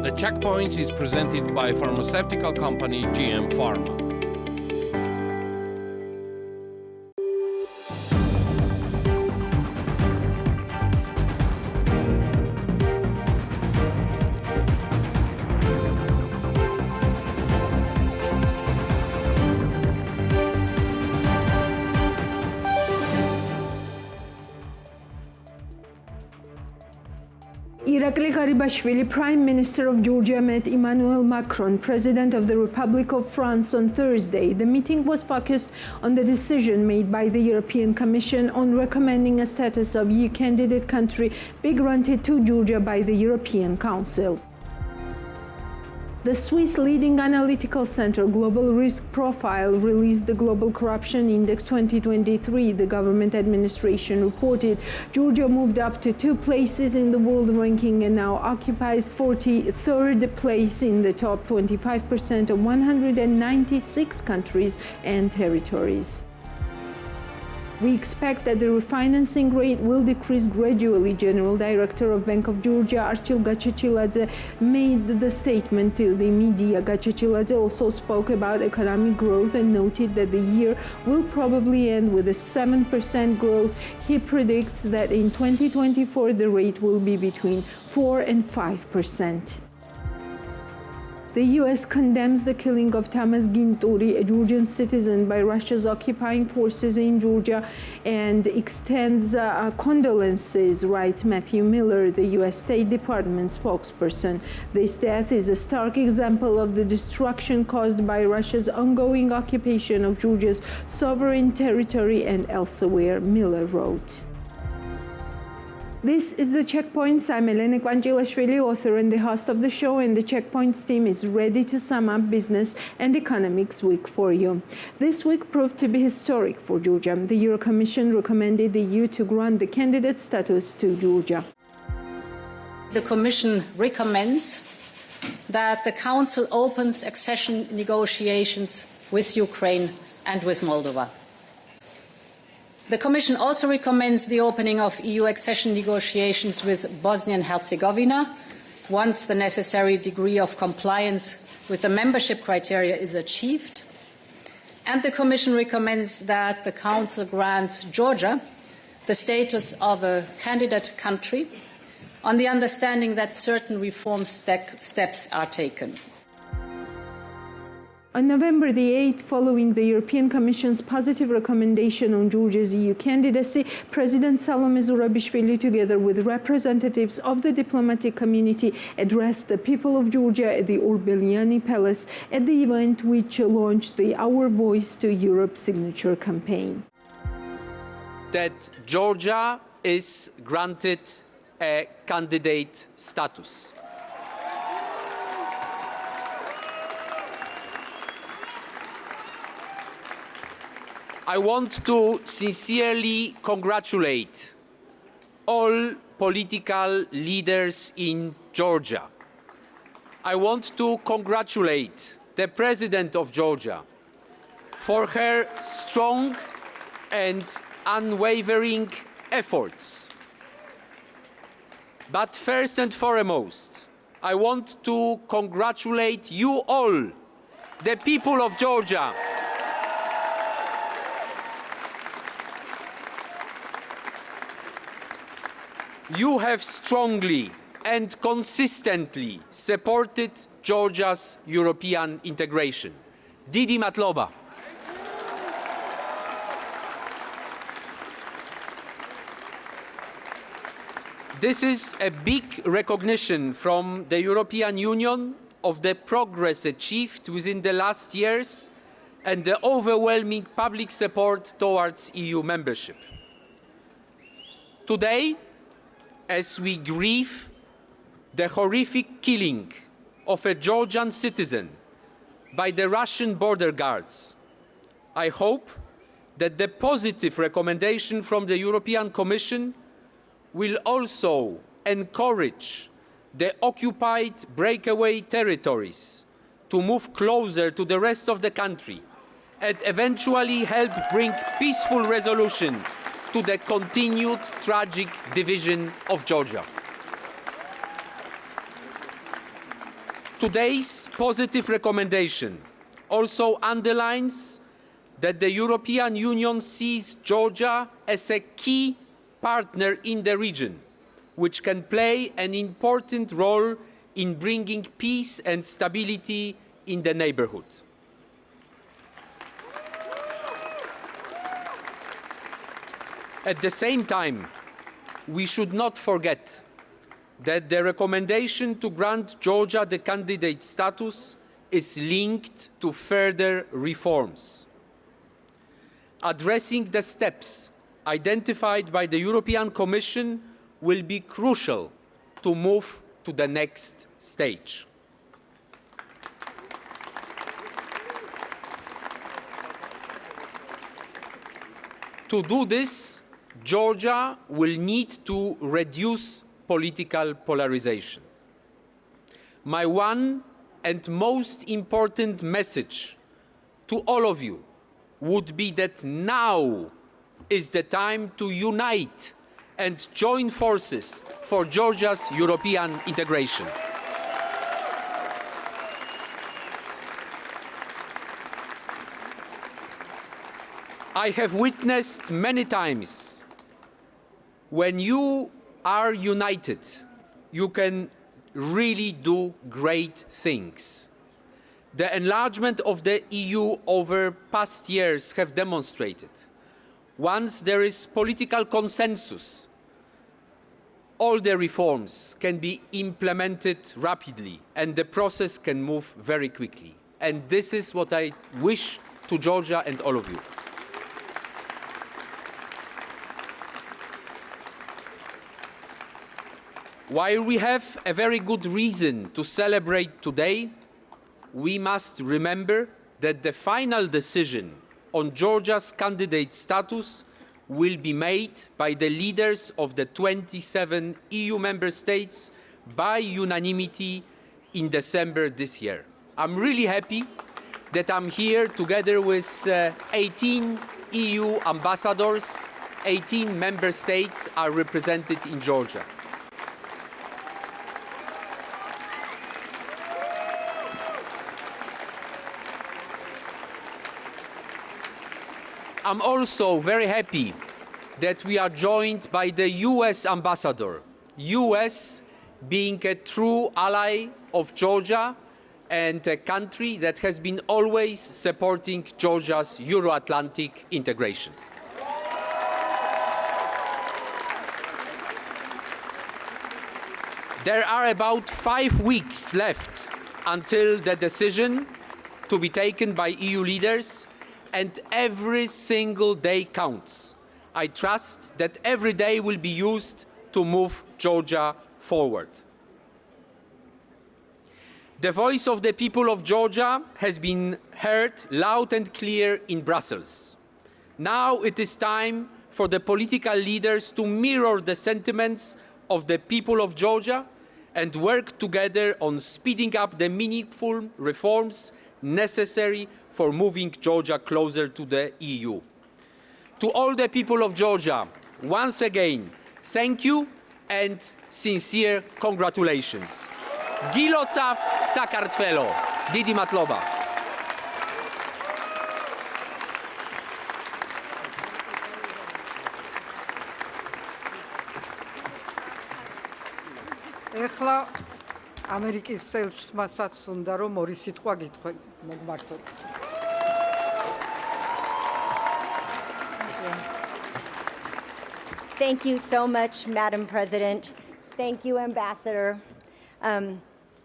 The Checkpoints is presented by pharmaceutical company GM Pharma. Irakli Garibashvili, Prime Minister of Georgia, met Emmanuel Macron, President of the Republic of France, on Thursday. The meeting was focused on the decision made by the European Commission on recommending a status of EU candidate country be granted to Georgia by the European Council. The Swiss leading analytical center Global Risk Profile released the Global Corruption Index 2023. The government administration reported Georgia moved up to 2 places in the world ranking and now occupies 43rd place in the top 25% of 196 countries and territories. We expect that the refinancing rate will decrease gradually. General Director of Bank of Georgia, Archil Gachechiladze, made the statement to the media. Gachechiladze also spoke about economic growth and noted that the year will probably end with a 7% growth. He predicts that in 2024 the rate will be between 4 and 5%. The U.S. condemns the killing of Tamaz Ginturi, a Georgian citizen, by Russia's occupying forces in Georgia and extends condolences, writes Matthew Miller, the U.S. State Department spokesperson. This death is a stark example of the destruction caused by Russia's ongoing occupation of Georgia's sovereign territory and elsewhere, Miller wrote. This is The Checkpoints. I'm Elena Kvanchilashvili, author and the host of the show, and the Checkpoints team is ready to sum up business and economics week for you. This week proved to be historic for Georgia. The Euro Commission recommended the EU to grant the candidate status to Georgia. The Commission recommends that the Council opens accession negotiations with Ukraine and with Moldova. The Commission also recommends the opening of EU accession negotiations with Bosnia and Herzegovina once the necessary degree of compliance with the membership criteria is achieved. And the Commission recommends that the Council grants Georgia the status of a candidate country on the understanding that certain reform steps are taken. On November the 8th, following the European Commission's positive recommendation on Georgia's EU candidacy, President Salome Zurabishvili, together with representatives of the diplomatic community, addressed the people of Georgia at the Orbeliani Palace at the event which launched the Our Voice to Europe signature campaign. That Georgia is granted a candidate status. I want to sincerely congratulate all political leaders in Georgia. I want to congratulate the President of Georgia for her strong and unwavering efforts. But first and foremost, I want to congratulate you all, the people of Georgia. You have strongly and consistently supported Georgia's European integration. Didi Matloba. This is a big recognition from the European Union of the progress achieved within the last years and the overwhelming public support towards EU membership. Today, as we grieve the horrific killing of a Georgian citizen by the Russian border guards, I hope that the positive recommendation from the European Commission will also encourage the occupied breakaway territories to move closer to the rest of the country and eventually help bring peaceful resolution to the continued tragic division of Georgia. Today's positive recommendation also underlines that the European Union sees Georgia as a key partner in the region, which can play an important role in bringing peace and stability in the neighborhood. At the same time, we should not forget that the recommendation to grant Georgia the candidate status is linked to further reforms. Addressing the steps identified by the European Commission will be crucial to move to the next stage. To do this, Georgia will need to reduce political polarization. My one and most important message to all of you would be that now is the time to unite and join forces for Georgia's European integration. I have witnessed many times when you are united, you can really do great things. The enlargement of the EU over past years have demonstrated once there is political consensus, all the reforms can be implemented rapidly and the process can move very quickly. And this is what I wish to Georgia and all of you. While we have a very good reason to celebrate today, we must remember that the final decision on Georgia's candidate status will be made by the leaders of the 27 EU member states by unanimity in December this year. I'm really happy that I'm here together with 18 EU ambassadors. 18 member states are represented in Georgia. I'm also very happy that we are joined by the US ambassador, US being a true ally of Georgia and a country that has been always supporting Georgia's Euro-Atlantic integration. There are about 5 weeks left until the decision to be taken by EU leaders, and every single day counts. I trust that every day will be used to move Georgia forward. The voice of the people of Georgia has been heard loud and clear in Brussels. Now it is time for the political leaders to mirror the sentiments of the people of Georgia and work together on speeding up the meaningful reforms necessary for moving Georgia closer to the EU. To all the people of Georgia, once again, thank you and sincere congratulations. Gilotsav Sakartvelo, Didi Matloba. ეხლა ამერიკის წელსმასაც უნდა რომ ორი სიტყვა გითხრა მოგმართოთ. Thank you so much, Madam President. Thank you, Ambassador.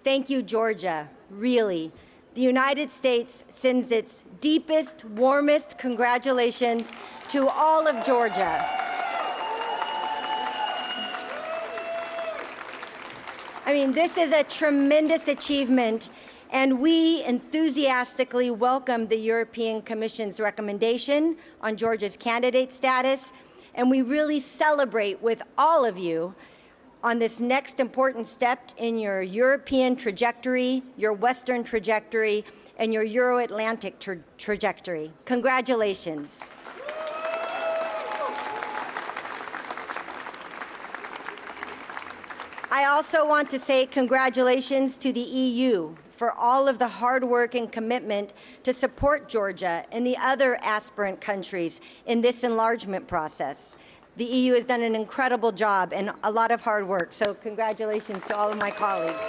Thank you, Georgia. Really, the United States sends its deepest, warmest congratulations to all of Georgia. I mean, this is a tremendous achievement, and we enthusiastically welcome the European Commission's recommendation on Georgia's candidate status, and we really celebrate with all of you on this next important step in your European trajectory, your Western trajectory, and your Euro-Atlantic trajectory. Congratulations. I also want to say congratulations to the EU for all of the hard work and commitment to support Georgia and the other aspirant countries in this enlargement process. The EU has done an incredible job and a lot of hard work, so congratulations to all of my colleagues.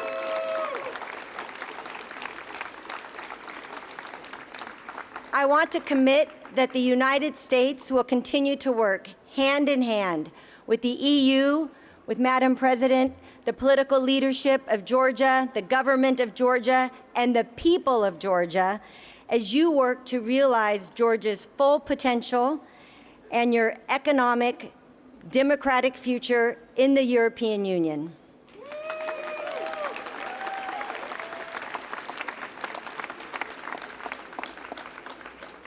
I want to commit that the United States will continue to work hand in hand with the EU, with Madam President, the political leadership of Georgia, the government of Georgia, and the people of Georgia as you work to realize Georgia's full potential and your economic, democratic future in the European Union.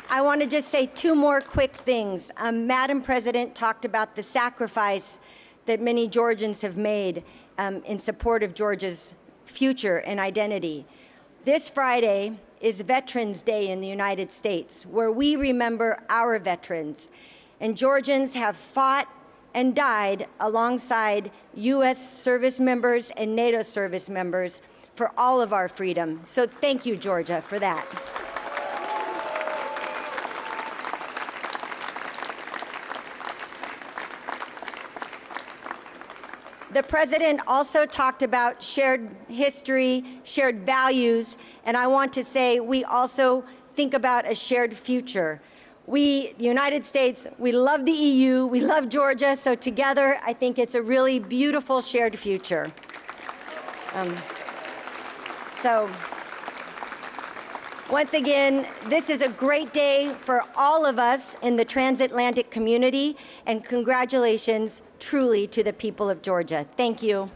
I want to just say two more quick things. Madam President talked about the sacrifice that many Georgians have made in support of Georgia's future and identity. This Friday is Veterans Day in the United States, where we remember our veterans. And Georgians have fought and died alongside U.S. service members and NATO service members for all of our freedom. So thank you, Georgia, for that. The President also talked about shared history, shared values, and I want to say we also think about a shared future. We, the United States, we love the EU, we love Georgia, so together I think it's a really beautiful shared future. Once again, this is a great day for all of us in the transatlantic community, and congratulations truly to the people of Georgia. Thank you.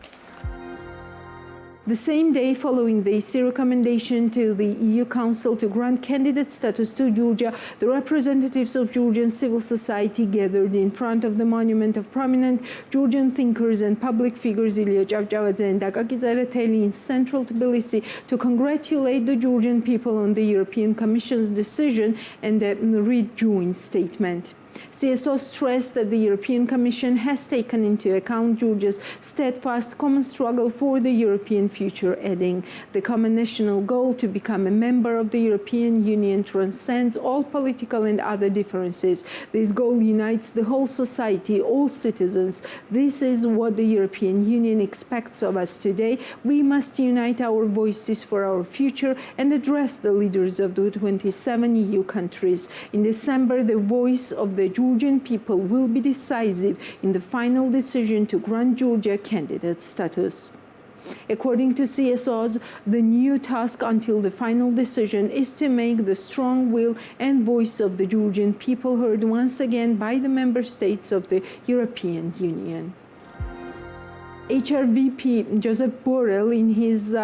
The same day following the EC recommendation to the EU Council to grant candidate status to Georgia, the representatives of Georgian civil society gathered in front of the monument of prominent Georgian thinkers and public figures Ilia Cavcavadze and Akaki Tsereteli in central Tbilisi to congratulate the Georgian people on the European Commission's decision and read joint statement. CSO stressed that the European Commission has taken into account Georgia's steadfast common struggle for the European future, adding, "The common national goal to become a member of the European Union transcends all political and other differences. This goal unites the whole society, all citizens. This is what the European Union expects of us today. We must unite our voices for our future and address the leaders of the 27 EU countries. In December, the voice of the Georgian people will be decisive in the final decision to grant Georgia candidate status." According to CSOs, the new task until the final decision is to make the strong will and voice of the Georgian people heard once again by the member states of the European Union. HRVP Joseph Borrell, in his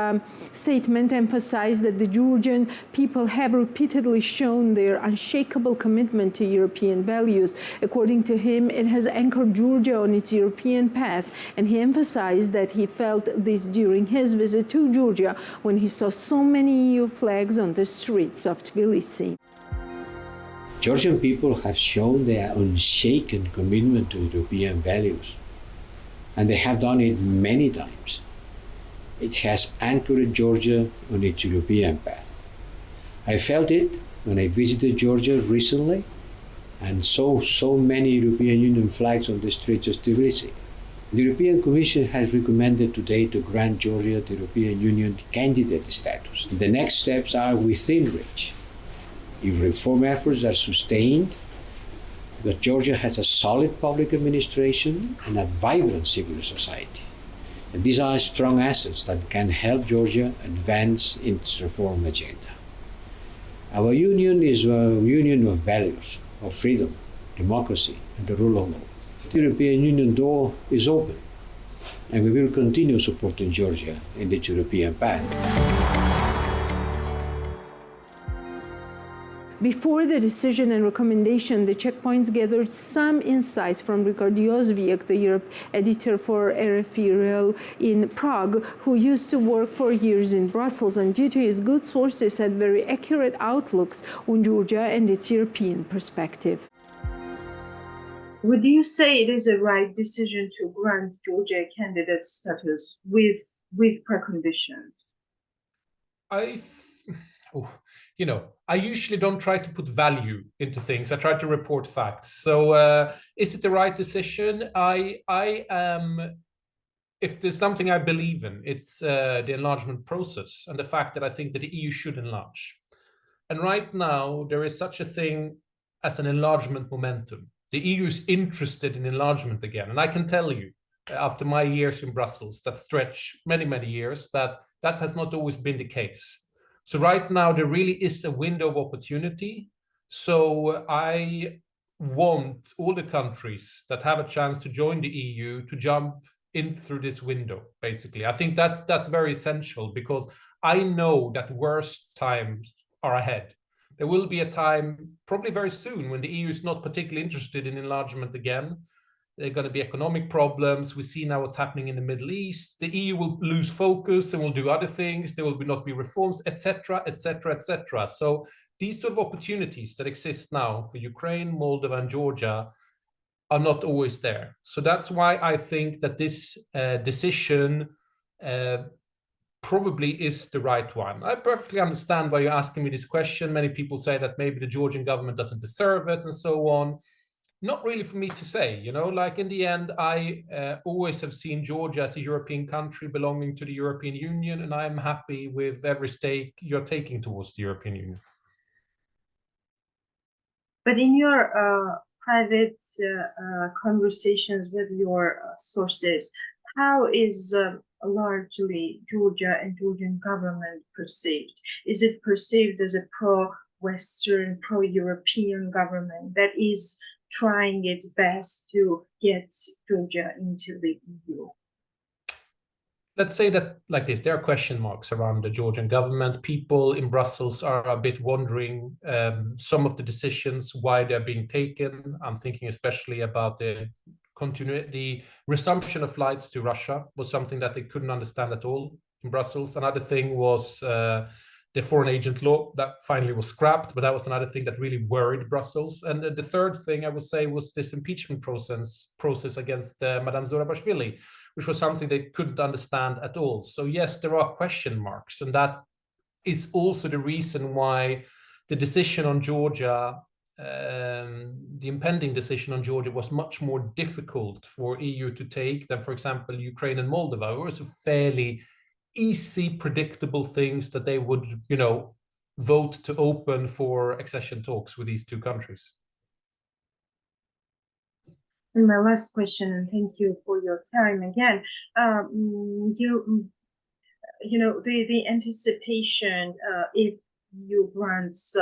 statement, emphasized that the Georgian people have repeatedly shown their unshakable commitment to European values. According to him, it has anchored Georgia on its European path, and he emphasized that he felt this during his visit to Georgia when he saw so many EU flags on the streets of Tbilisi. Georgian people have shown their unshaken commitment to European values, and they have done it many times. It has anchored Georgia on its European path. I felt it when I visited Georgia recently and saw so many European Union flags on the streets of Tbilisi. The European Commission has recommended today to grant Georgia the European Union candidate status. The next steps are within reach. If reform efforts are sustained, that Georgia has a solid public administration and a vibrant civil society. And these are strong assets that can help Georgia advance its reform agenda. Our union is a union of values, of freedom, democracy, and the rule of law. The European Union door is open, and we will continue supporting Georgia in its European path. Before the decision and recommendation, the checkpoints gathered some insights from Richard Jozwiak, the Europe editor for RFI Real in Prague, who used to work for years in Brussels and due to his good sources had very accurate outlooks on Georgia and its European perspective. Would you say it is a right decision to grant Georgia candidate status with preconditions? I usually don't try to put value into things. I try to report facts. So is it the right decision? I am, if there's something I believe in, it's the enlargement process and the fact that I think that the EU should enlarge. And right now, there is such a thing as an enlargement momentum. The EU is interested in enlargement again. And I can tell you, after my years in Brussels, that stretch many, many years, that has not always been the case. So right now, there really is a window of opportunity. So I want all the countries that have a chance to join the EU to jump in through this window, basically. I think that's very essential, because I know that worse times are ahead. There will be a time, probably very soon, when the EU is not particularly interested in enlargement again. There are going to be economic problems. We see now what's happening in the Middle East. The EU will lose focus and will do other things. There will not be reforms, etc., etc., etc. So these sort of opportunities that exist now for Ukraine, Moldova, and Georgia are not always there. So that's why I think that this decision probably is the right one. I perfectly understand why you're asking me this question. Many people say that maybe the Georgian government doesn't deserve it and so on. Not really for me to say, like in the end, I always have seen Georgia as a European country belonging to the European Union, and I'm happy with every step you're taking towards the European Union. But in your private conversations with your sources, how is largely Georgia and Georgian government perceived? Is it perceived as a pro-Western, pro-European government that is trying its best to get Georgia into the EU? Let's say that like this, there are question marks around the Georgian government. People in Brussels are a bit wondering some of the decisions, why they're being taken. I'm thinking especially about the resumption of flights to Russia was something that they couldn't understand at all in Brussels. Another thing was the foreign agent law that finally was scrapped, but that was another thing that really worried Brussels. And the third thing I would say was this impeachment process against Madame Zurabishvili, which was something they couldn't understand at all. So yes, there are question marks, and that is also the reason why the decision on Georgia, the impending decision on Georgia, was much more difficult for EU to take than, for example, Ukraine and Moldova. It was a fairly easy, predictable things that they would, vote to open for accession talks with these two countries. And my last question, and thank you for your time again. The anticipation if EU grants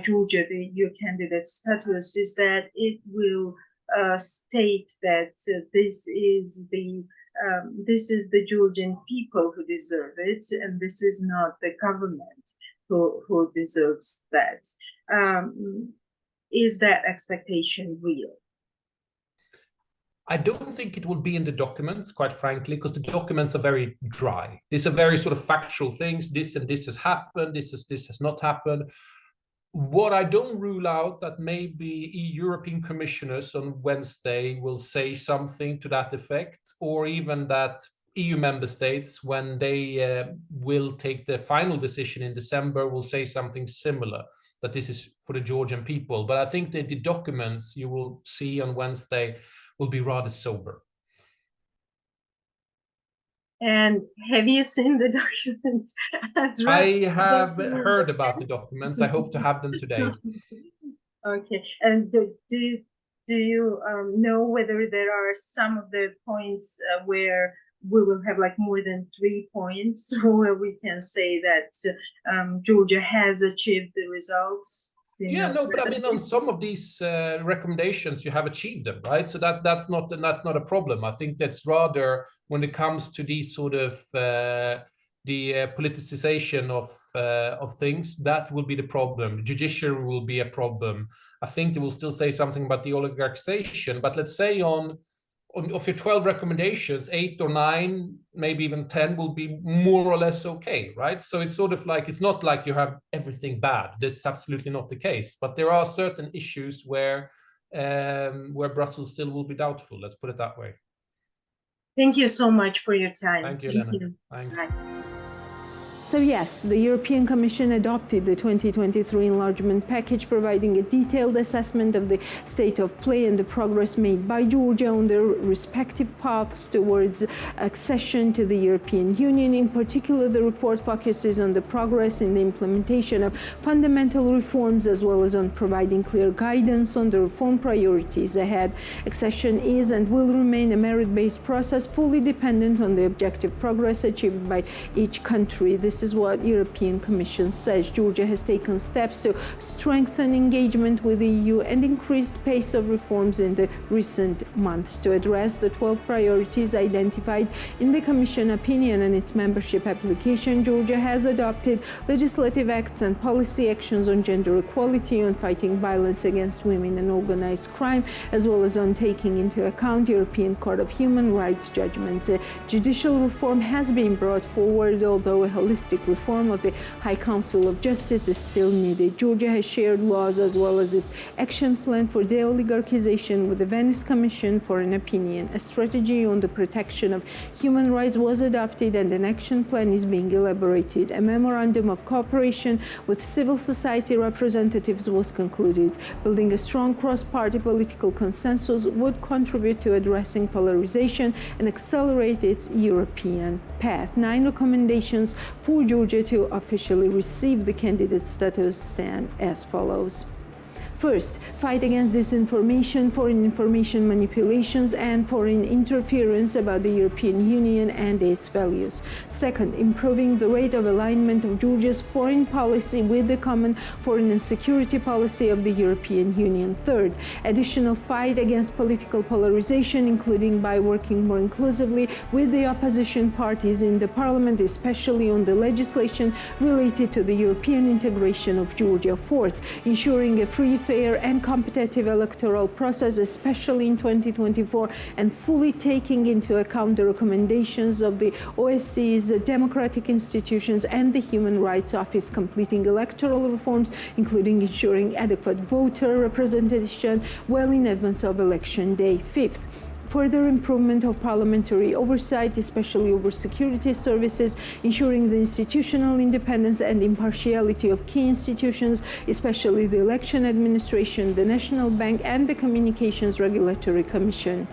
Georgia the EU candidate status is that it will state that this is the Georgian people who deserve it, and this is not the government who deserves that. Is that expectation real? I don't think it will be in the documents, quite frankly, because the documents are very dry. These are very sort of factual things. This and this has happened. This has not happened. What I don't rule out that maybe European commissioners on Wednesday will say something to that effect, or even that EU member states, when they will take the final decision in December, will say something similar, that this is for the Georgian people. But I think that the documents you will see on Wednesday will be rather sober. And have you seen the documents? I have heard about the documents. I hope to have them today. Okay. And do you know whether there are some of the points where we will have like more than 3 points where we can say that Georgia has achieved the results? Yeah, no, but I mean, on some of these recommendations, you have achieved them, right? So that's not a problem. I think that's rather when it comes to these sort of the politicization of things, that will be the problem. The judiciary will be a problem. I think they will still say something about the oligarchization, but let's say on of your 12 recommendations, 8 or 9, maybe even 10 will be more or less okay, right? So it's sort of like, it's not like you have everything bad. This is absolutely not the case. But there are certain issues where where Brussels still will be doubtful. Let's put it that way. Thank you so much for your time. Thank you, Elena. Thanks. Bye. So yes, the European Commission adopted the 2023 enlargement package, providing a detailed assessment of the state of play and the progress made by Georgia on their respective paths towards accession to the European Union. In particular, the report focuses on the progress in the implementation of fundamental reforms, as well as on providing clear guidance on the reform priorities ahead. Accession is and will remain a merit-based process, fully dependent on the objective progress achieved by each country. This is what European Commission says. Georgia has taken steps to strengthen engagement with the EU and increased pace of reforms in the recent months. To address the 12 priorities identified in the Commission opinion and its membership application, Georgia has adopted legislative acts and policy actions on gender equality, on fighting violence against women and organized crime, as well as on taking into account European Court of Human Rights judgments. Judicial reform has been brought forward, although a holistic reform of the High Council of Justice is still needed. Georgia has shared laws as well as its action plan for de-oligarchization with the Venice Commission for an opinion. A strategy on the protection of human rights was adopted and an action plan is being elaborated. A memorandum of cooperation with civil society representatives was concluded. Building a strong cross-party political consensus would contribute to addressing polarization and accelerate its European path. 9 recommendations for Georgia to officially receive the candidate status stand as follows. First, fight against disinformation, foreign information manipulations, and foreign interference about the European Union and its values. Second, improving the rate of alignment of Georgia's foreign policy with the common foreign and security policy of the European Union. Third, additional fight against political polarization, including by working more inclusively with the opposition parties in the parliament, especially on the legislation related to the European integration of Georgia. Fourth, ensuring a free, fair and competitive electoral process, especially in 2024, and fully taking into account the recommendations of the OSCE's democratic institutions and the Human Rights Office, completing electoral reforms, including ensuring adequate voter representation well in advance of election day. Fifth, further improvement of parliamentary oversight, especially over security services, ensuring the institutional independence and impartiality of key institutions, especially the election administration, the National Bank, and the Communications Regulatory Commission.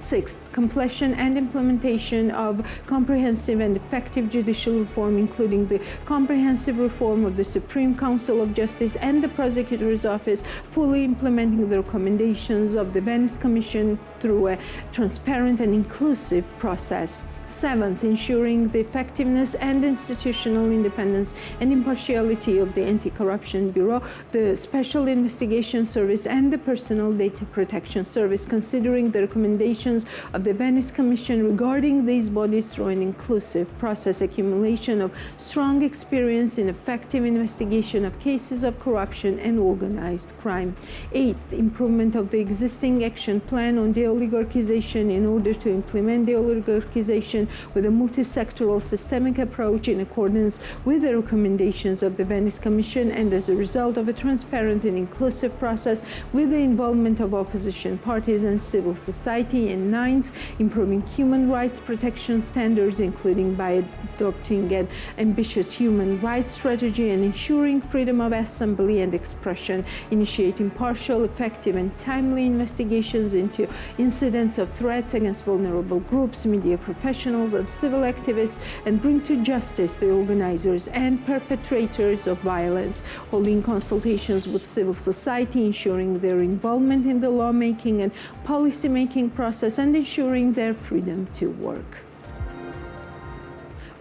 Sixth, completion and implementation of comprehensive and effective judicial reform, including the comprehensive reform of the Supreme Council of Justice and the Prosecutor's Office, fully implementing the recommendations of the Venice Commission through a transparent and inclusive process. Seventh, ensuring the effectiveness and institutional independence and impartiality of the Anti-Corruption Bureau, the Special Investigation Service, and the Personal Data Protection Service, considering the recommendations of the Venice Commission regarding these bodies through an inclusive process, accumulation of strong experience in effective investigation of cases of corruption and organized crime. Eighth, improvement of the existing action plan on de-oligarchization in order to implement de-oligarchization with a multi-sectoral systemic approach in accordance with the recommendations of the Venice Commission and as a result of a transparent and inclusive process with the involvement of opposition parties and civil society. And ninth, improving human rights protection standards, including by adopting an ambitious human rights strategy and ensuring freedom of assembly and expression, initiate impartial, effective, and timely investigations into incidents of threats against vulnerable groups, media professionals, and civil activists, and bring to justice the organizers and perpetrators of violence, holding consultations with civil society, ensuring their involvement in the lawmaking and policy-making process, and ensuring their freedom to work.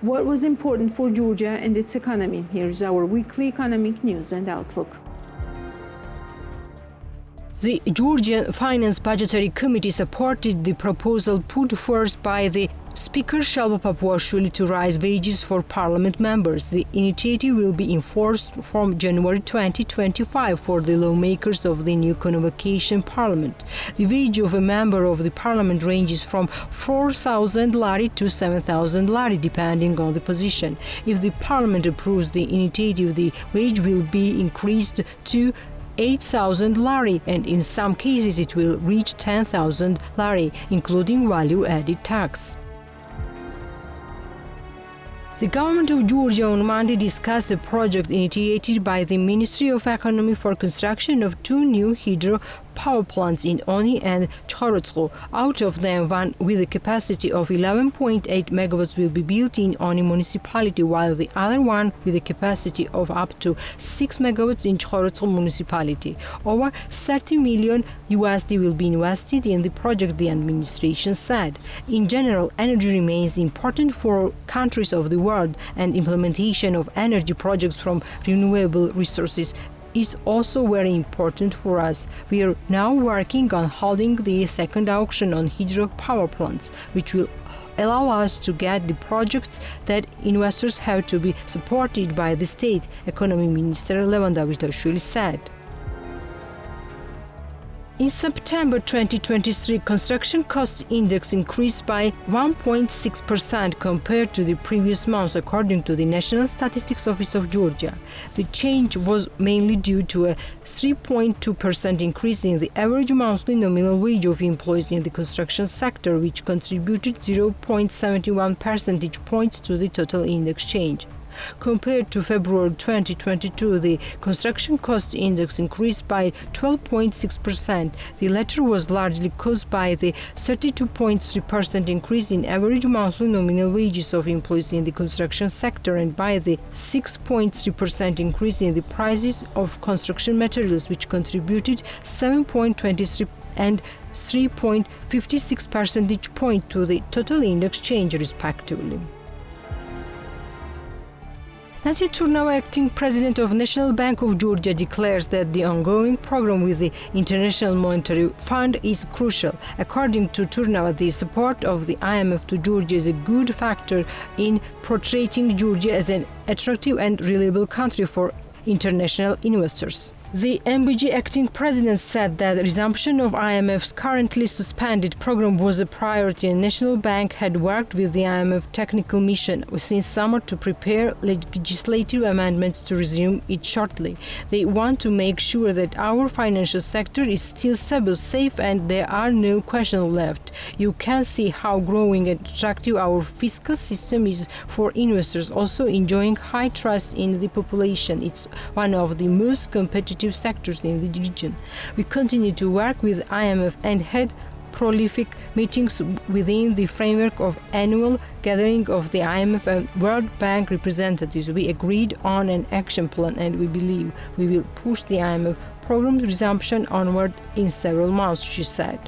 What was important for Georgia and its economy? Here's our weekly economic news and outlook. The Georgian Finance Budgetary Committee supported the proposal put forth by the Speaker Shalva Papuashvili to raise wages for parliament members. The initiative will be enforced from January 2025 for the lawmakers of the new convocation parliament. The wage of a member of the parliament ranges from 4,000 lari to 7,000 lari, depending on the position. If the parliament approves the initiative, the wage will be increased to 8,000 lari, and in some cases it will reach 10,000 lari, including value-added tax. The government of Georgia on Monday discussed a project initiated by the Ministry of Economy for construction of 2 new hydro power plants in Oni and Chorotsku. Out of them, one with a capacity of 11.8 megawatts will be built in Oni municipality, while the other one with a capacity of up to 6 megawatts in Chorotsku municipality. Over $30 million will be invested in the project, the administration said. In general, energy remains important for countries of the world, and implementation of energy projects from renewable resources is also very important for us. We are now working on holding the second auction on hydro power plants, which will allow us to get the projects that investors have to be supported by the state, Economy Minister Levan Davitashvili said. In September 2023, construction cost index increased by 1.6% compared to the previous month, according to the National Statistics Office of Georgia. The change was mainly due to a 3.2% increase in the average monthly nominal wage of employees in the construction sector, which contributed 0.71 percentage points to the total index change. Compared to February 2022, the construction cost index increased by 12.6%. The latter was largely caused by the 32.3% increase in average monthly nominal wages of employees in the construction sector and by the 6.3% increase in the prices of construction materials, which contributed 7.23 and 3.56 percentage point to the total index change, respectively. Nancy Turnava, acting president of National Bank of Georgia, declares that the ongoing program with the International Monetary Fund is crucial. According to Turnava, the support of the IMF to Georgia is a good factor in portraying Georgia as an attractive and reliable country for international investors. The MBG acting president said that the resumption of IMF's currently suspended program was a priority, and National Bank had worked with the IMF technical mission since summer to prepare legislative amendments to resume it shortly. They want to make sure that our financial sector is still stable, safe, and there are no questions left. You can see how growing and attractive our fiscal system is for investors, also enjoying high trust in the population. It's one of the most competitive sectors in the region. We continue to work with IMF and had prolific meetings within the framework of annual gathering of the IMF and World Bank representatives. We agreed on an action plan, and we believe we will push the IMF program's resumption onward in several months, she said.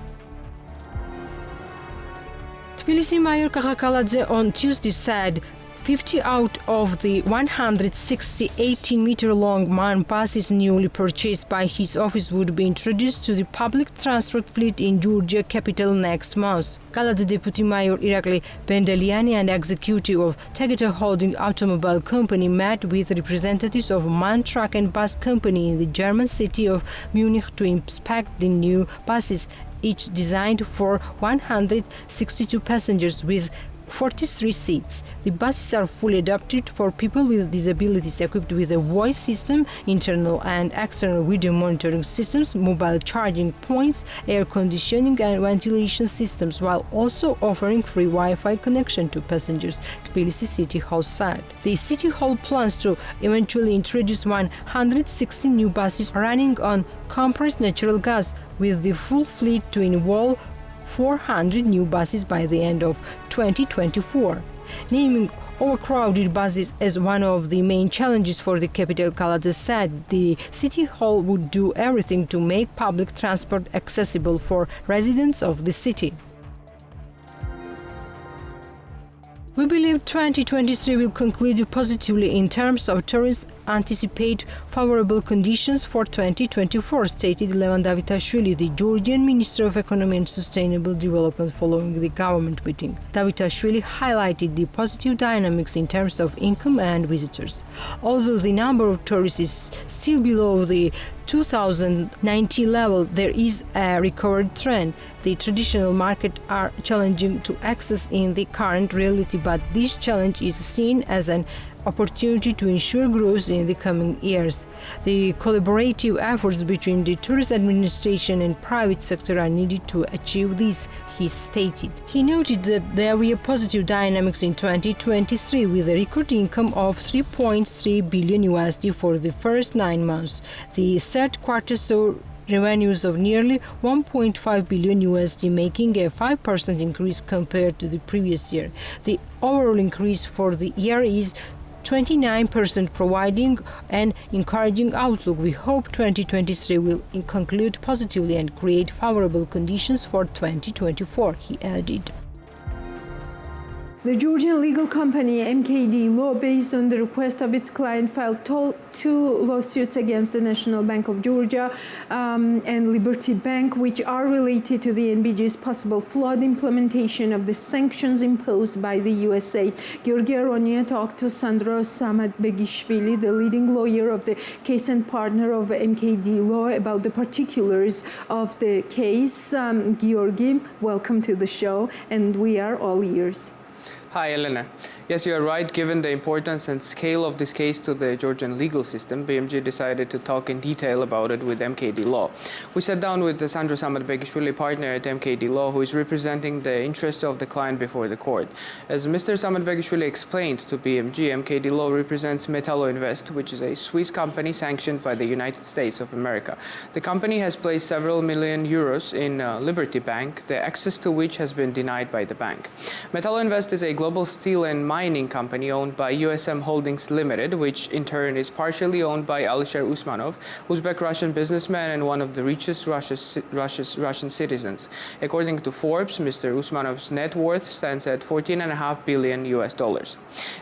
Tbilisi Mayor Kakakaladze on Tuesday said 50 out of the 160 18-meter-long MAN buses newly purchased by his office would be introduced to the public transport fleet in Georgia capital next month. Kaladze Deputy Mayor Irakli Bendeliani and executive of Tegeta Holding Automobile Company met with representatives of MAN Truck and Bus Company in the German city of Munich to inspect the new buses, each designed for 162 passengers with 43 seats. The buses are fully adapted for people with disabilities, equipped with a voice system, internal and external video monitoring systems, mobile charging points, air conditioning and ventilation systems, while also offering free Wi-Fi connection to passengers, Tbilisi City Hall said. The City Hall plans to eventually introduce 160 new buses running on compressed natural gas, with the full fleet to involve 400 new buses by the end of 2024. Naming overcrowded buses as one of the main challenges for the capital, Kaladze said the City Hall would do everything to make public transport accessible for residents of the city. We believe 2023 will conclude positively in terms of tourism. Anticipate favorable conditions for 2024, stated Levan Davitashvili, the Georgian Minister of Economy and Sustainable Development, following the government meeting. Davitashvili highlighted the positive dynamics in terms of income and visitors. Although the number of tourists is still below the 2019 level, there is a recovered trend. The traditional markets are challenging to access in the current reality, but this challenge is seen as an opportunity to ensure growth in the coming years. The collaborative efforts between the tourist administration and private sector are needed to achieve this, he stated. He noted that there were positive dynamics in 2023 with a record income of $3.3 billion for the first 9 months. The third quarter saw revenues of nearly $1.5 billion, making a 5% increase compared to the previous year. The overall increase for the year is 29%, providing an encouraging outlook. We hope 2023 will conclude positively and create favorable conditions for 2024, he added. The Georgian legal company MKD Law, based on the request of its client, filed 2 lawsuits against the National Bank of Georgia and Liberty Bank, which are related to the NBG's possible flawed implementation of the sanctions imposed by the USA. Georgi Aronia talked to Sandro Samadbegishvili, the leading lawyer of the case and partner of MKD Law, about the particulars of the case. Georgi, welcome to the show, and we are all ears. Hi, Elena. Yes, you are right. Given the importance and scale of this case to the Georgian legal system, BMG decided to talk in detail about it with MKD Law. We sat down with Sandro Samadbegishvili, partner at MKD Law, who is representing the interests of the client before the court. As Mr. Samadbegishvili explained to BMG, MKD Law represents Metallo Invest, which is a Swiss company sanctioned by the United States of America. The company has placed several million euros in Liberty Bank, the access to which has been denied by the bank. Metallo Invest is a global steel and mining company owned by USM Holdings Limited, which in turn is partially owned by Alisher Usmanov, Uzbek Russian businessman and one of the richest Russian citizens. According to Forbes, Mr. Usmanov's net worth stands at $14.5 billion.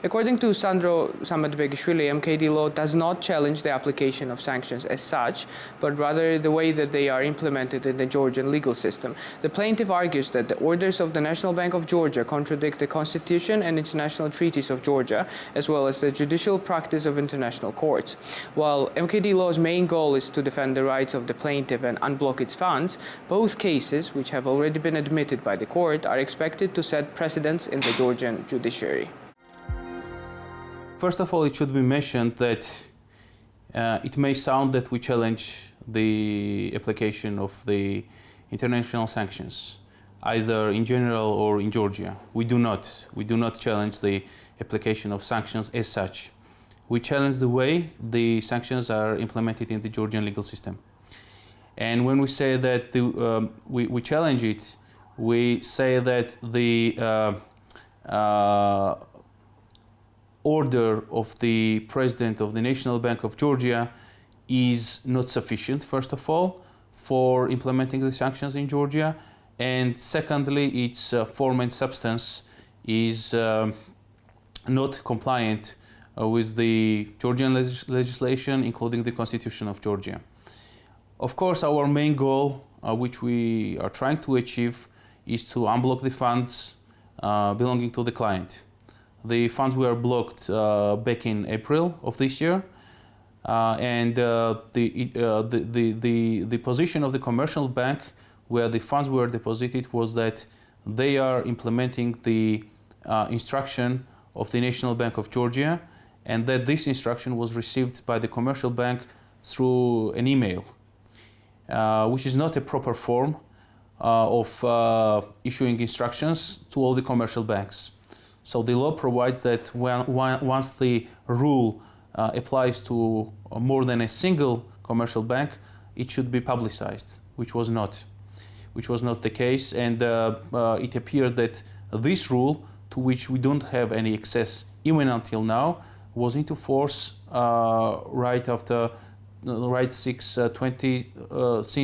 According to Sandro Samadbegishvili, MKD Law does not challenge the application of sanctions as such, but rather the way that they are implemented in the Georgian legal system. The plaintiff argues that the orders of the National Bank of Georgia contradict the Constitution and international treaties of Georgia, as well as the judicial practice of international courts. While MKD Law's main goal is to defend the rights of the plaintiff and unblock its funds, both cases, which have already been admitted by the court, are expected to set precedents in the Georgian judiciary. First of all, it should be mentioned that it may sound that we challenge the application of the international sanctions, either in general or in Georgia. We do not. We do not challenge the application of sanctions as such. We challenge the way the sanctions are implemented in the Georgian legal system. And when we say that we challenge it, we say that the order of the President of the National Bank of Georgia is not sufficient, first of all, for implementing the sanctions in Georgia. And secondly, its form and substance is not compliant with the Georgian legislation, including the Constitution of Georgia. Of course, our main goal, which we are trying to achieve, is to unblock the funds belonging to the client. The funds were blocked back in April of this year, and the position of the commercial bank where the funds were deposited was that they are implementing the instruction of the National Bank of Georgia, and that this instruction was received by the commercial bank through an email, which is not a proper form of issuing instructions to all the commercial banks. So the law provides that once the rule applies to more than a single commercial bank, it should be publicized, which was not the case, and it appeared that this rule, to which we don't have any access even until now, was into force since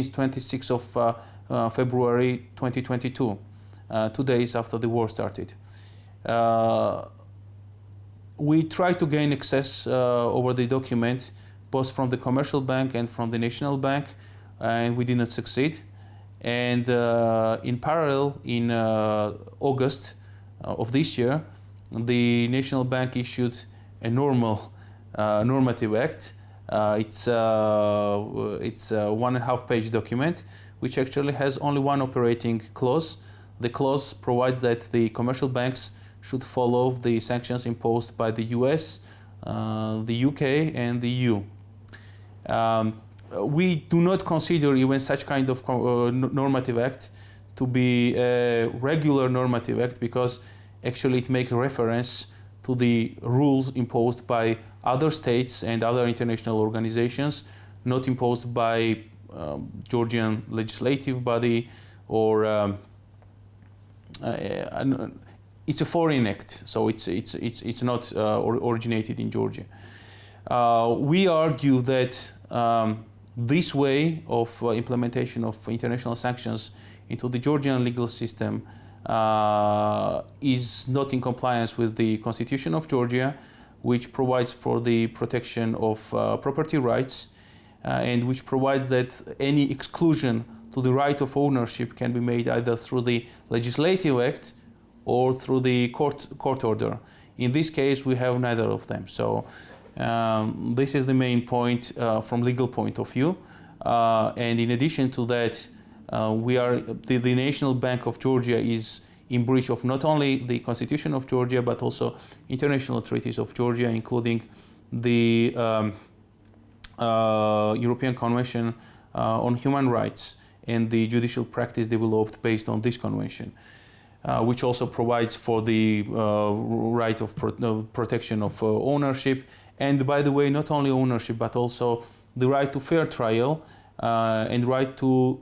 26th of February 2022, 2 days after the war started. We tried to gain access over the document, both from the commercial bank and from the national bank, and we did not succeed. And in parallel, in August of this year, the National Bank issued a normative act. It's a 1.5-page document, which actually has only one operating clause. The clause provides that the commercial banks should follow the sanctions imposed by the US the UK and the EU. We do not consider even such kind of normative act to be a regular normative act because actually it makes reference to the rules imposed by other states and other international organizations, not imposed by Georgian legislative body or it's a foreign act, so it's not originated in Georgia. We argue that this way of implementation of international sanctions into the Georgian legal system is not in compliance with the Constitution of Georgia, which provides for the protection of property rights and which provides that any exclusion to the right of ownership can be made either through the legislative act or through the court order. In this case, we have neither of them. So this is the main point from legal point of view. And in addition to that, the National Bank of Georgia is in breach of not only the Constitution of Georgia, but also international treaties of Georgia, including the European Convention on Human Rights and the judicial practice developed based on this convention, which also provides for the right of protection of ownership. And by the way, not only ownership, but also the right to fair trial and right to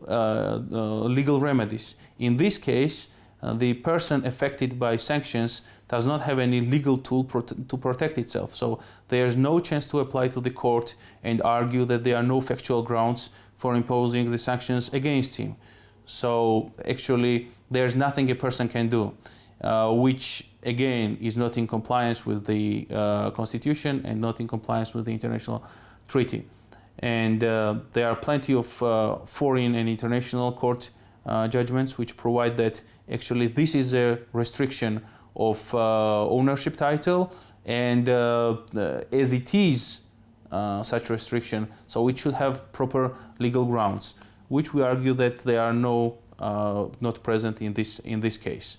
legal remedies. In this case, the person affected by sanctions does not have any legal tool to protect itself. So there's no chance to apply to the court and argue that there are no factual grounds for imposing the sanctions against him. So actually, there's nothing a person can do, which again is not in compliance with the Constitution and not in compliance with the international treaty. And there are plenty of foreign and international court judgments which provide that actually this is a restriction of ownership title, and as it is such restriction, so it should have proper legal grounds, which we argue that there are not present in this case.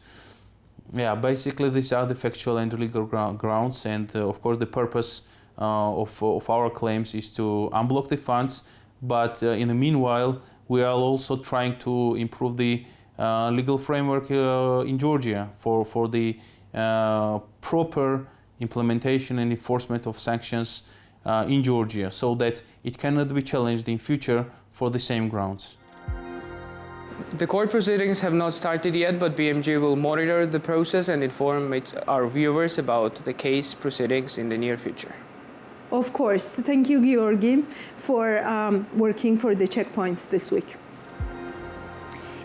Yeah, basically these are the factual and legal grounds, and of course the purpose of our claims is to unblock the funds, but in the meanwhile we are also trying to improve the legal framework in Georgia for the proper implementation and enforcement of sanctions in Georgia, so that it cannot be challenged in future for the same grounds. The court proceedings have not started yet, but BMG will monitor the process and inform our viewers about the case proceedings in the near future. Of course. Thank you, Georgi, for working for the checkpoints this week.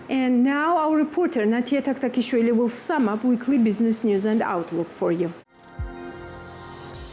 And now our reporter, Natia Taktakishvili, will sum up weekly business news and outlook for you.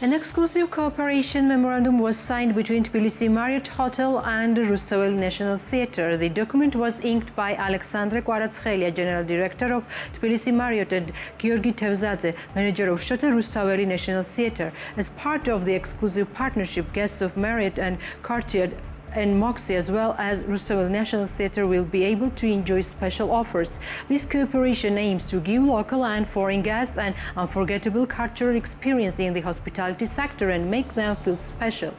An exclusive cooperation memorandum was signed between Tbilisi Marriott Hotel and Rustaveli National Theatre. The document was inked by Alexandra Kvaratsxelia, General Director of Tbilisi Marriott, and Georgi Tevzadze, Manager of Shota Rustaveli National Theatre. As part of the exclusive partnership, guests of Marriott and Cartier and Moxie, as well as Rustaveli National Theatre, will be able to enjoy special offers. This cooperation aims to give local and foreign guests an unforgettable cultural experience in the hospitality sector and make them feel special.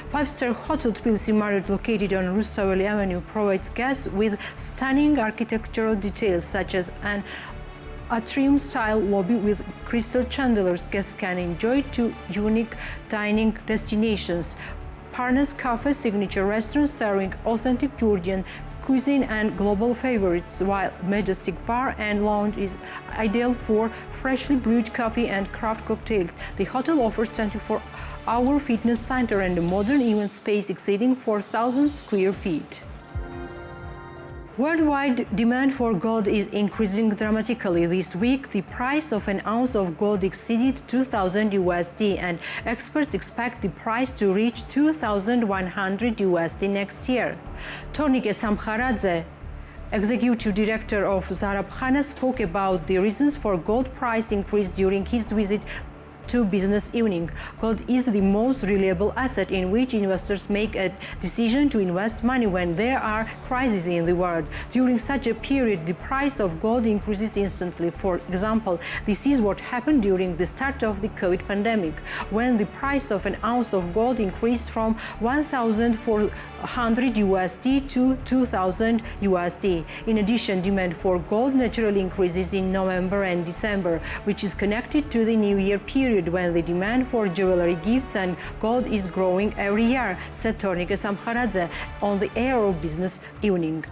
Five-star Hotel Tbilisi Marriott, located on Rustaveli Avenue, provides guests with stunning architectural details such as an atrium-style lobby with crystal chandeliers. Guests can enjoy two unique dining destinations: Parnas Cafe, signature restaurant serving authentic Georgian cuisine and global favorites, while Majestic Bar and Lounge is ideal for freshly brewed coffee and craft cocktails. The hotel offers 24-hour fitness center and a modern event space exceeding 4,000 square feet. Worldwide demand for gold is increasing dramatically. This week, the price of an ounce of gold exceeded $2,000 and experts expect the price to reach $2,100 next year. Tonike Samkharadze, Executive Director of Zarabkhana, spoke about the reasons for gold price increase during his visit to Business Evening. Gold is the most reliable asset in which investors make a decision to invest money when there are crises in the world. During such a period, the price of gold increases instantly. For example, this is what happened during the start of the COVID pandemic, when the price of an ounce of gold increased from $1,400 USD to $2,000 USD. In addition, demand for gold naturally increases in November and December, which is connected to the New Year period when the demand for jewelry gifts and gold is growing every year, said Tornike Samkharadze on the air of Business Evening.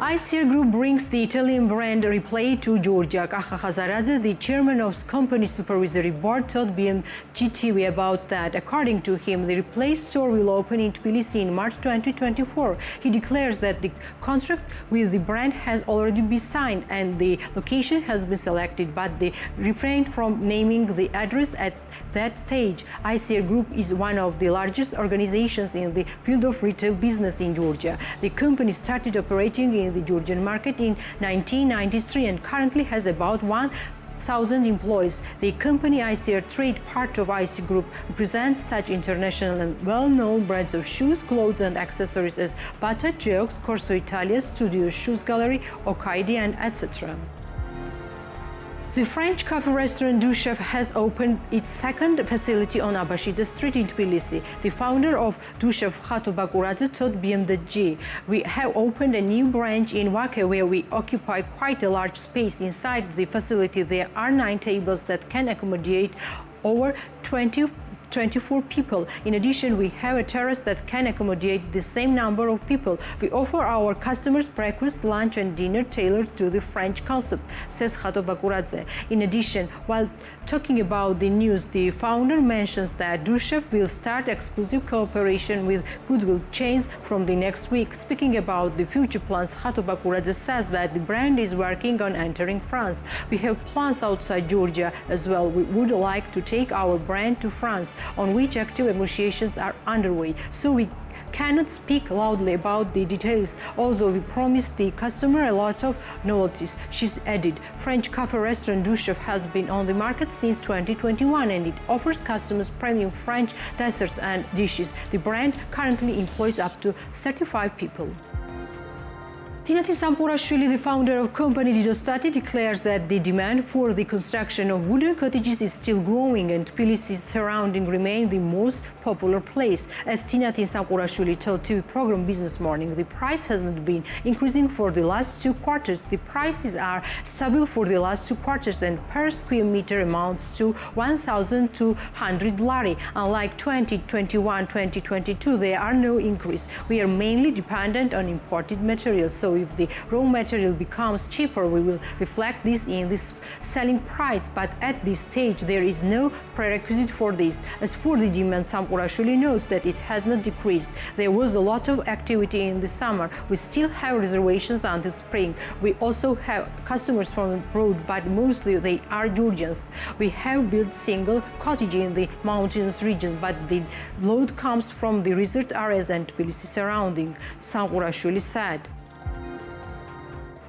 ICR Group brings the Italian brand Replay to Georgia. Kaha Khazaradze, the chairman of the company's supervisory board, told BMG TV about that. According to him, the Replay store will open in Tbilisi in March 2024. He declares that the contract with the brand has already been signed and the location has been selected, but they refrained from naming the address at that stage. ICR Group is one of the largest organizations in the field of retail business in Georgia. The company started operating in the Georgian market in 1993 and currently has about 1,000 employees. The company ICR Trade, part of IC Group, represents such international and well-known brands of shoes, clothes and accessories as Bata, Geox, Corso Italia, Studio Shoes Gallery, Okaidi and etc. The French cafe restaurant Du Chef has opened its second facility on Abashidze Street in Tbilisi. The founder of Du Chef, Khato Bakuradze, told BMG, "We have opened a new branch in Wake where we occupy quite a large space. Inside the facility there are 9 tables that can accommodate over 24 people. In addition, we have a terrace that can accommodate the same number of people. We offer our customers breakfast, lunch and dinner tailored to the French concept," says Khato Bakuradze. In addition, while talking about the news, the founder mentions that Du Chef will start exclusive cooperation with Goodwill chains from the next week. Speaking about the future plans, Khato Bakuradze says that the brand is working on entering France. "We have plans outside Georgia as well. We would like to take our brand to France, on which active negotiations are underway, so we cannot speak loudly about the details, although we promised the customer a lot of novelties," she added. French cafe restaurant Du Chef has been on the market since 2021 and it offers customers premium French desserts and dishes. The brand currently employs up to 35 people. Tinatin Sampurashvili, the founder of company Didostati, declares that the demand for the construction of wooden cottages is still growing and Tbilisi's surrounding remain the most popular place. As Tinatin Sampurashvili told TV program Business Morning, the price has not been increasing for the last 2 quarters. The prices are stable for the last 2 quarters and per square meter amounts to 1,200 lari. Unlike 2021-2022, there are no increase. We are mainly dependent on imported materials, so if the raw material becomes cheaper, we will reflect this in this selling price, but at this stage there is no prerequisite for this. As for the demand, Sampurashvili notes that it has not decreased. There was a lot of activity in the summer. We still have reservations until spring. We also have customers from abroad, but mostly they are Georgians. We have built single cottage in the mountainous region, but the load comes from the resort areas and Tbilisi surrounding, Sampurashvili said.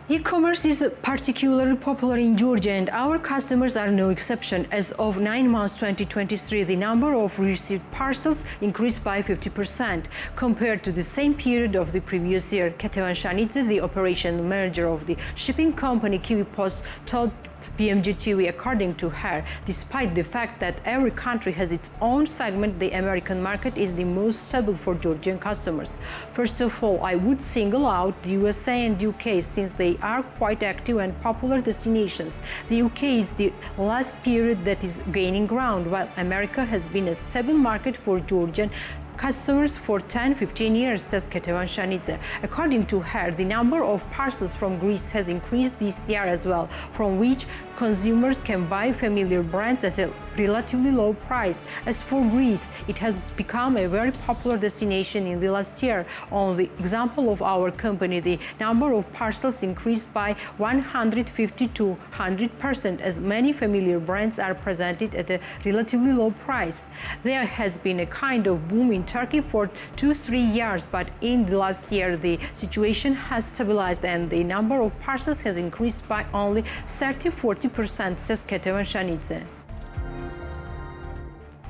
E-commerce is particularly popular in Georgia and our customers are no exception. As of 9 months 2023, the number of received parcels increased by 50% compared to the same period of the previous year. Ketevan Shanidze, the operation manager of the shipping company Kiwi Post, told BMG TV, according to her, despite the fact that every country has its own segment, the American market is the most stable for Georgian customers. First of all, I would single out the USA and UK since they are quite active and popular destinations. The UK is the last period that is gaining ground, while America has been a stable market for Georgian customers for 10-15 years, says Ketevan Shanidze. According to her, the number of parcels from Greece has increased this year as well, from which consumers can buy familiar brands at a relatively low price. As for Greece, it has become a very popular destination in the last year. On the example of our company, the number of parcels increased by 150 to 100% as many familiar brands are presented at a relatively low price. There has been a kind of boom in Turkey for 2-3 years, but in the last year the situation has stabilized and the number of parcels has increased by only 30-40%, says Ketevan Shanidze.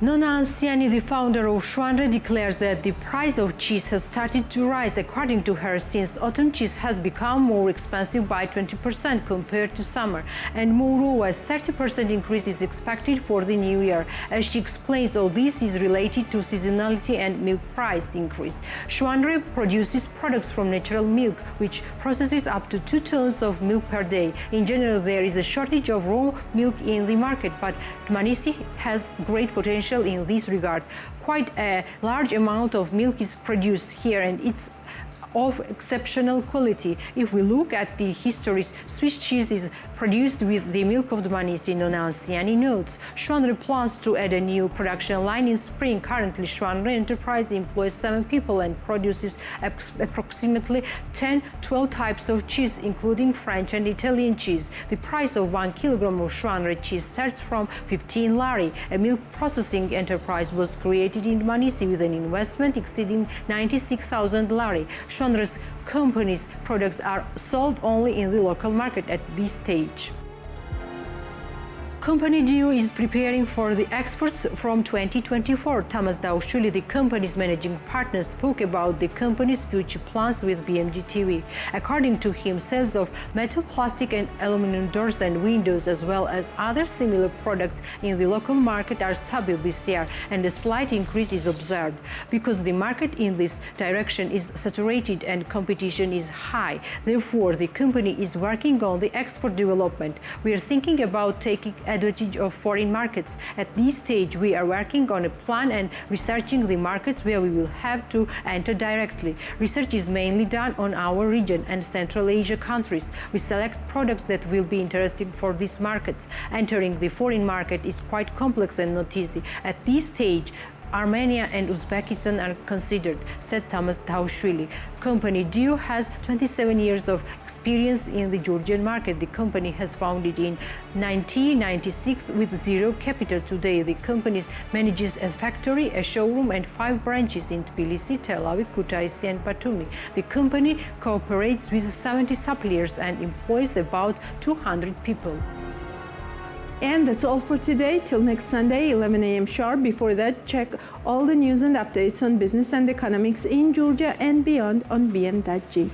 Nona Anziani, the founder of Schwanre, declares that the price of cheese has started to rise. According to her, since autumn cheese has become more expensive by 20% compared to summer, and moreover, a 30% increase is expected for the new year. As she explains, all this is related to seasonality and milk price increase. Schwanre produces products from natural milk, which processes up to 2 tons of milk per day. In general, there is a shortage of raw milk in the market, but Dmanisi has great potential in this regard. Quite a large amount of milk is produced here, and it's of exceptional quality. If we look at the history, Swiss cheese is produced with the milk of Dmanisi. Nona Anziani notes. Schwanre plans to add a new production line in spring. Currently, Schwanre Enterprise employs 7 people and produces approximately 10-12 types of cheese, including French and Italian cheese. The price of 1 kilogram of Schwanre cheese starts from 15 lari. A milk processing enterprise was created in Dmanisi with an investment exceeding 96,000 lari. Schwanre's company's products are sold only in the local market at this stage. Company DIU is preparing for the exports from 2024. Thomas Daushuli, the company's managing partner, spoke about the company's future plans with BMG TV. According to him, sales of metal, plastic and aluminum doors and windows, as well as other similar products in the local market, are stable this year, and a slight increase is observed. Because the market in this direction is saturated and competition is high, therefore the company is working on the export development. We are thinking about taking advantage of foreign markets. At this stage, we are working on a plan and researching the markets where we will have to enter directly. Research is mainly done on our region and Central Asia countries. We select products that will be interesting for these markets. Entering the foreign market is quite complex and not easy. At this stage, Armenia and Uzbekistan are considered, said Thomas Daushvili. Company DIU has 27 years of experience in the Georgian market. The company has founded in 1996 with zero capital. Today, the company manages a factory, a showroom, and 5 branches in Tbilisi, Tel Aviv, Kutaisi, and Batumi. The company cooperates with 70 suppliers and employs about 200 people. And that's all for today. Till next Sunday, 11 a.m. sharp. Before that, check all the news and updates on business and economics in Georgia and beyond on bm.g.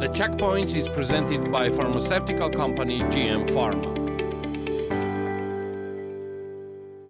The Checkpoints is presented by pharmaceutical company GM Pharma.